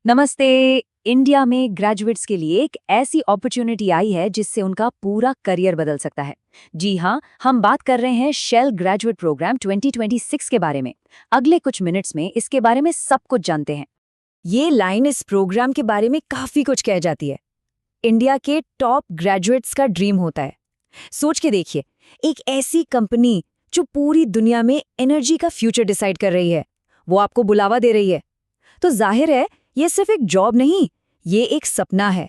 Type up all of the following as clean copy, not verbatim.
नमस्ते। इंडिया में ग्रेजुएट्स के लिए एक ऐसी अपॉर्चुनिटी आई है जिससे उनका पूरा करियर बदल सकता है। जी हाँ, हम बात कर रहे हैं शेल ग्रेजुएट प्रोग्राम 2026 के बारे में। अगले कुछ मिनट्स में इसके बारे में सब कुछ जानते हैं। ये लाइन इस प्रोग्राम के बारे में काफी कुछ कह जाती है। इंडिया के टॉप ग्रेजुएट्स का ड्रीम होता है। सोच के देखिए, एक ऐसी कंपनी जो पूरी दुनिया में एनर्जी का फ्यूचर डिसाइड कर रही है, वो आपको बुलावा दे रही है। तो जाहिर है, ये सिर्फ एक जॉब नहीं, ये एक सपना है।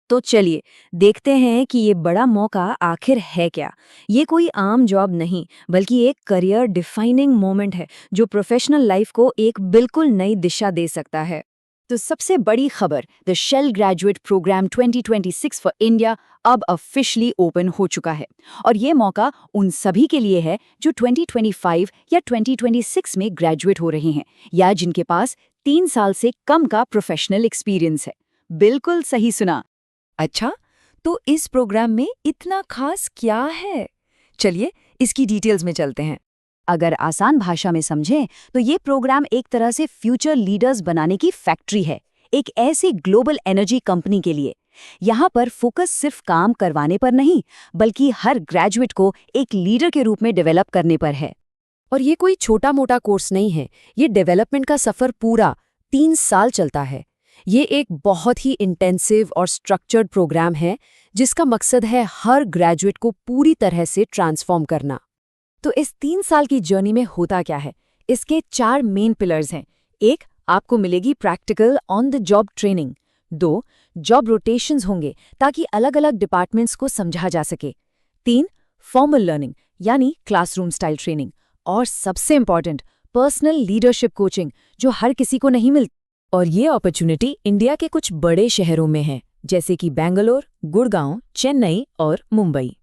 तो चलिए देखते हैं कि ये बड़ा मौका आखिर है क्या। ये कोई आम जॉब नहीं, बल्कि एक करियर डिफाइनिंग मोमेंट है जो प्रोफेशनल लाइफ को एक बिल्कुल नई दिशा दे सकता है। तो सबसे बड़ी खबर, the Shell graduate program 2026 for India अब ऑफिशियली ओपन हो चुका है। और ये मौका उन सभी के लिए है जो 2025 या 2026 में ग्रेजुएट हो रहे हैं या जिनके पास 3 साल से कम का प्रोफेशनल एक्सपीरियंस है। बिल्कुल सही सुना। अच्छा, तो इस प्रोग्राम में इतना खास क्या है? चलिए इसकी डिटेल्स में चलते हैं। अगर आसान भाषा में समझें तो ये प्रोग्राम एक तरह से फ्यूचर लीडर्स बनाने की फैक्ट्री है, एक ऐसी ग्लोबल एनर्जी कंपनी के लिए। यहाँ पर फोकस सिर्फ काम करवाने पर नहीं, बल्कि हर ग्रेजुएट को एक लीडर के रूप में डेवलप करने पर है। और ये कोई छोटा मोटा कोर्स नहीं है, ये डेवलपमेंट का सफर पूरा 3 साल चलता है। ये एक बहुत ही इंटेंसिव और स्ट्रक्चर्ड प्रोग्राम है जिसका मकसद है हर ग्रेजुएट को पूरी तरह से ट्रांसफॉर्म करना। तो इस 3 साल की जर्नी में होता क्या है? इसके 4 मेन पिलर्स हैं। 1, आपको मिलेगी practical on the job training. 2, job rotations होंगे ताकि अलग अलग डिपार्टमेंट्स को समझा जा सके। 3, फॉर्मल लर्निंग यानी क्लासरूम स्टाइल ट्रेनिंग। और सबसे इंपॉर्टेंट, पर्सनल लीडरशिप कोचिंग जो हर किसी को नहीं मिलती। और ये अपॉर्चुनिटी इंडिया के कुछ बड़े शहरों में है, जैसे कि बेंगलोर, गुड़गांव, चेन्नई और मुंबई।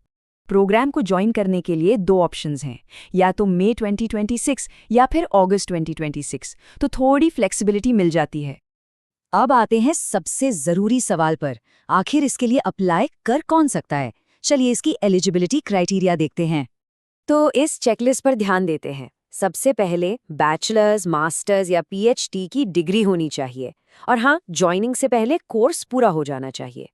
प्रोग्राम को ज्वाइन करने के लिए 2 ऑप्शंस हैं, या तो मई 2026 या फिर अगस्त 2026। तो थोड़ी फ्लेक्सिबिलिटी मिल जाती है। अब आते हैं सबसे ज़रूरी सवाल पर, आखिर इसके लिए अप्लाई कर कौन सकता है? चलिए इसकी एलिजिबिलिटी क्राइटेरिया देखते हैं। तो इस चेकलिस्ट पर ध्यान देते हैं। सबसे पहले बैचलर्स, मास्टर्स या पीएचडी की डिग्री होनी चाहिए। और हाँ, ज्वाइनिंग से पहले कोर्स पूरा हो जाना चाहिए।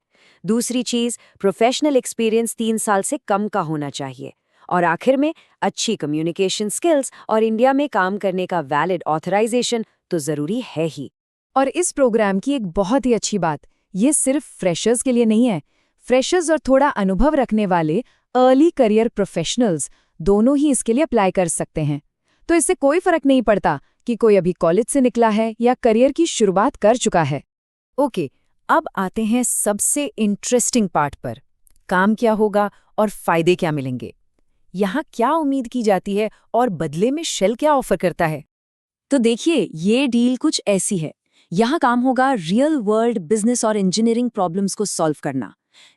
दूसरी चीज़, प्रोफेशनल एक्सपीरियंस 3 साल से कम का होना चाहिए। और आखिर में अच्छी कम्युनिकेशन स्किल्स और इंडिया में काम करने का वैलिड ऑथराइजेशन तो ज़रूरी है ही। और इस प्रोग्राम की एक बहुत ही अच्छी बात, ये सिर्फ फ्रेशर्स के लिए नहीं है। फ्रेशर्स और थोड़ा अनुभव रखने वाले अर्ली करियर प्रोफेशनल्स दोनों ही इसके लिए अप्लाई कर सकते हैं। तो इससे कोई फर्क नहीं पड़ता कि कोई अभी कॉलेज से निकला है या करियर की शुरुआत कर चुका है। ओके, अब आते हैं सबसे इंटरेस्टिंग पार्ट पर। काम क्या होगा और फायदे क्या मिलेंगे? यहाँ क्या उम्मीद की जाती है और बदले में शेल क्या ऑफर करता है? तो देखिए, ये डील कुछ ऐसी है। यहाँ काम होगा रियल वर्ल्ड बिजनेस और इंजीनियरिंग प्रॉब्लम्स को सॉल्व करना,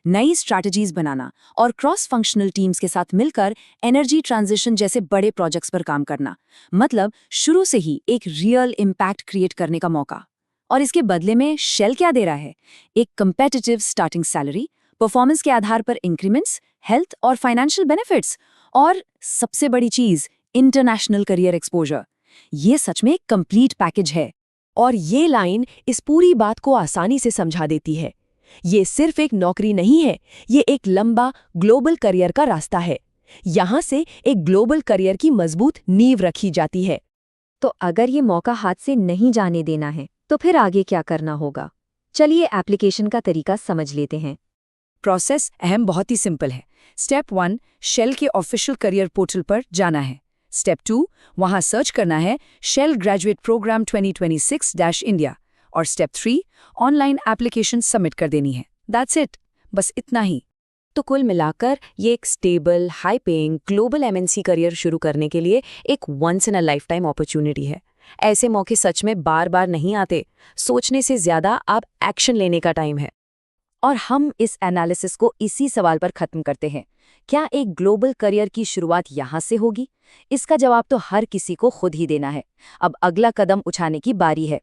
नई स्ट्रैटेजीज बनाना और क्रॉस फंक्शनल टीम्स के साथ मिलकर एनर्जी ट्रांजिशन जैसे बड़े प्रोजेक्ट्स पर काम करना। मतलब शुरू से ही एक रियल इम्पैक्ट क्रिएट करने का मौका। और इसके बदले में शेल क्या दे रहा है? एक कंपेटिटिव स्टार्टिंग सैलरी, परफॉर्मेंस के आधार पर इंक्रीमेंट्स, हेल्थ और फाइनेंशियल बेनिफिट्स, और सबसे बड़ी चीज, इंटरनेशनल करियर एक्सपोजर। ये सच में एक कंप्लीट पैकेज है। और ये लाइन इस पूरी बात को आसानी से समझा देती है। ये सिर्फ एक नौकरी नहीं है, ये एक लंबा ग्लोबल करियर का रास्ता है। यहाँ से एक ग्लोबल करियर की मजबूत नींव रखी जाती है। तो अगर ये मौका हाथ से नहीं जाने देना है, तो फिर आगे क्या करना होगा? चलिए एप्लीकेशन का तरीका समझ लेते हैं। प्रोसेस बहुत ही सिंपल है। स्टेप 1, शेल के ऑफिशियल करियर पोर्टल पर जाना है। स्टेप 2, वहाँ सर्च करना है शेल ग्रेजुएट प्रोग्राम 2026-इंडिया। और स्टेप 3, ऑनलाइन एप्लीकेशन सबमिट कर देनी है। दैट्स इट, बस इतना ही। तो कुल मिलाकर ये एक stable, high paying global MNC career शुरू करने के लिए एक once in a life time opportunity है। ऐसे मौके सच में बार बार नहीं आते। सोचने से ज्यादा अब एक्शन लेने का टाइम है। और हम इस एनालिसिस को इसी सवाल पर खत्म करते हैं। क्या एक ग्लोबल करियर की शुरुआत यहाँ से होगी? इसका जवाब तो हर किसी को खुद ही देना है। अब अगला कदम उठाने की बारी है।